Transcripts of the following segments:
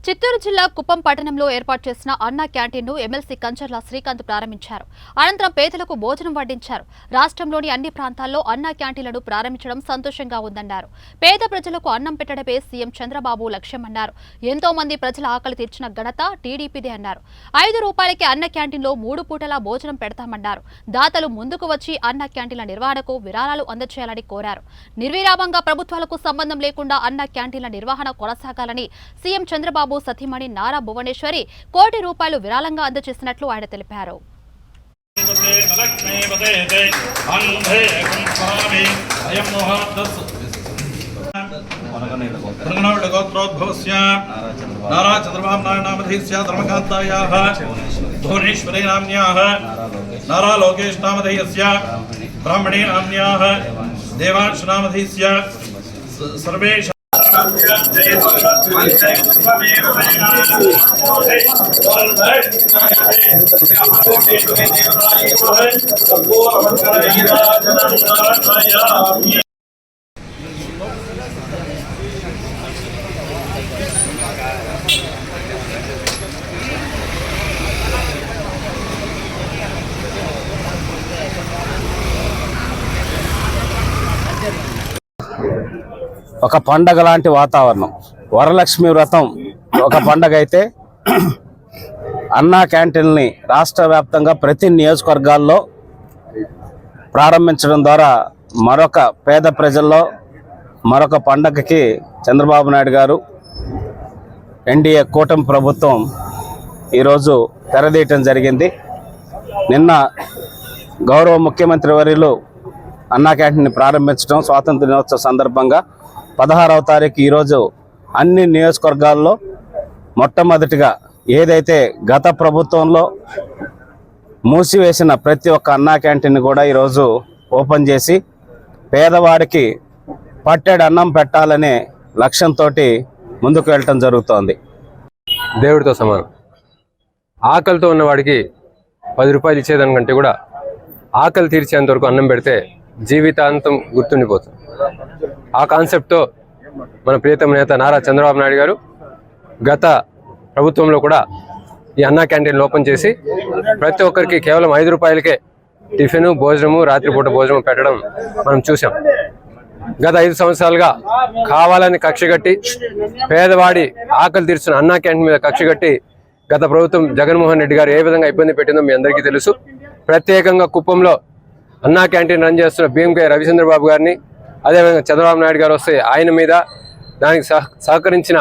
చిత్తూరు జిల్లా కుప్పం పట్టణంలో ఏర్పాటు చేసిన అన్న క్యాంటీన్ను ఎమ్మెల్సీ కంచర్ల శ్రీకాంత్ ప్రారంభించారు. అనంతరం పేదలకు భోజనం వడ్డించారు. రాష్ట్రంలోని అన్ని ప్రాంతాల్లో అన్న క్యాంటీన్లను ప్రారంభించడం సంతోషంగా ఉందన్నారు. పేద ప్రజలకు అన్నం పెట్టడమే సీఎం చంద్రబాబు లక్ష్యమన్నారు. ఎంతో మంది ప్రజల ఆకలి తీర్చిన ఘనత టీడీపీదే అన్నారు. 5 రూపాయలకి అన్న క్యాంటీన్లో 3 పూటలా భోజనం పెడతామన్నారు. దాతలు ముందుకు వచ్చి అన్న క్యాంటీన్ల నిర్వహణకు విరాళాలు అందజేయాలని కోరారు. నిర్విరామంగా ప్రభుత్వాలకు సంబంధం లేకుండా అన్న క్యాంటీన్ల నిర్వహణ కొనసాగాలని సీఎం చంద్రబాబు సతీమణి నారా భువనేశ్వరి ₹1 కోటి విరాళంగా అందజేసినట్లు ఆయన తెలిపారు. नारा चंद्रबाबु नामधेयस्य धर्मकान्तायाः भुवनेश्वरी नाम्न्याः नारा लोकेश नामधेयस्य ब्राह्मणी नाम्न्याः देवांश नामधेयस्य सर्वेषां ఒక పండగ లాంటి వాతావరణం. వరలక్ష్మి వ్రతం ఒక పండగ అయితే అన్నా క్యాంటీన్ని రాష్ట్ర వ్యాప్తంగా ప్రతి నియోజకవర్గాల్లో ప్రారంభించడం ద్వారా మరొక పేద ప్రజల్లో మరొక పండగకి చంద్రబాబు నాయుడు గారు ఎన్డీఏ కూటమి ప్రభుత్వం ఈరోజు తెరదీయటం జరిగింది. నిన్న గౌరవ ముఖ్యమంత్రి వర్యులు అన్నా క్యాంటీన్ని ప్రారంభించడం స్వాతంత్ర దినోత్సవ సందర్భంగా 16వ తారీఖు ఈరోజు అన్ని నియోజకవర్గాల్లో మొట్టమొదటిగా ఏదైతే గత ప్రభుత్వంలో మూసివేసిన ప్రతి ఒక్క అన్నా క్యాంటీన్ కూడా ఈరోజు ఓపెన్ చేసి పేదవాడికి పట్టెడు అన్నం పెట్టాలనే లక్ష్యంతో ముందుకు వెళ్ళటం జరుగుతోంది. దేవుడితో సమానం. ఆకలితో ఉన్నవాడికి 10 రూపాయలు ఇచ్చేదానికంటే కూడా ఆకలి తీర్చేంత వరకు అన్నం పెడితే జీవితాంతం గుర్తుండిపోతుంది. ఆ కాన్సెప్ట్తో మన ప్రియతమ నేత నారా చంద్రబాబు నాయుడు గారు గత ప్రభుత్వంలో కూడా ఈ అన్నా క్యాంటీన్ ఓపెన్ చేసి ప్రతి ఒక్కరికి కేవలం 5 రూపాయలకే టిఫిన్, భోజనము, రాత్రిపూట భోజనం పెట్టడం మనం చూసాం. గత 5 సంవత్సరాలుగా కావాలని కక్షగట్టి పేదవాడి ఆకలి తీర్చిన అన్నా క్యాంటీన్ మీద కక్షగట్టి గత ప్రభుత్వం జగన్మోహన్ రెడ్డి గారు ఏ విధంగా ఇబ్బంది పెట్టిందో మీ అందరికీ తెలుసు. ప్రత్యేకంగా కుప్పంలో అన్నా క్యాంటీన్ రన్ చేస్తున్న భీమకే రవిచంద్రబాబు గారిని, అదేవిధంగా చంద్రబాబు నాయుడు గారు వస్తే ఆయన మీద దానికి సహకరించిన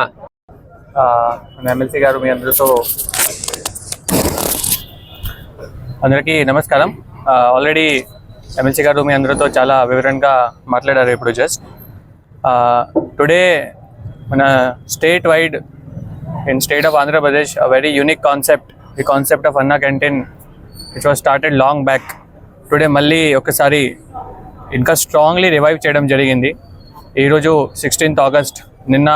ఎమ్మెల్సీ గారు మీ అందరికీ నమస్కారం. ఆల్రెడీ ఎమ్మెల్సీ గారు మీ అందరితో చాలా వివరంగా మాట్లాడారు. ఇప్పుడు జస్ట్ టుడే మన state wide in state of Andhra Pradesh a very unique concept, the concept of Anna Canteen, which was started long back. Today మళ్ళీ ఒకసారి ఇంకా స్ట్రాంగ్లీ రివైవ్ చేయడం జరిగింది. ఈరోజు 16th ఆగస్ట్, నిన్న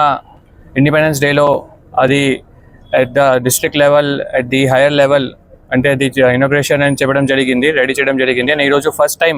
ఇండిపెండెన్స్ డేలో అది at the district level, at the higher level అంటే అది ఇనాగ్రేషన్ అని చెప్పడం జరిగింది, రెడీ చేయడం జరిగింది. అండ్ ఈరోజు ఫస్ట్ టైం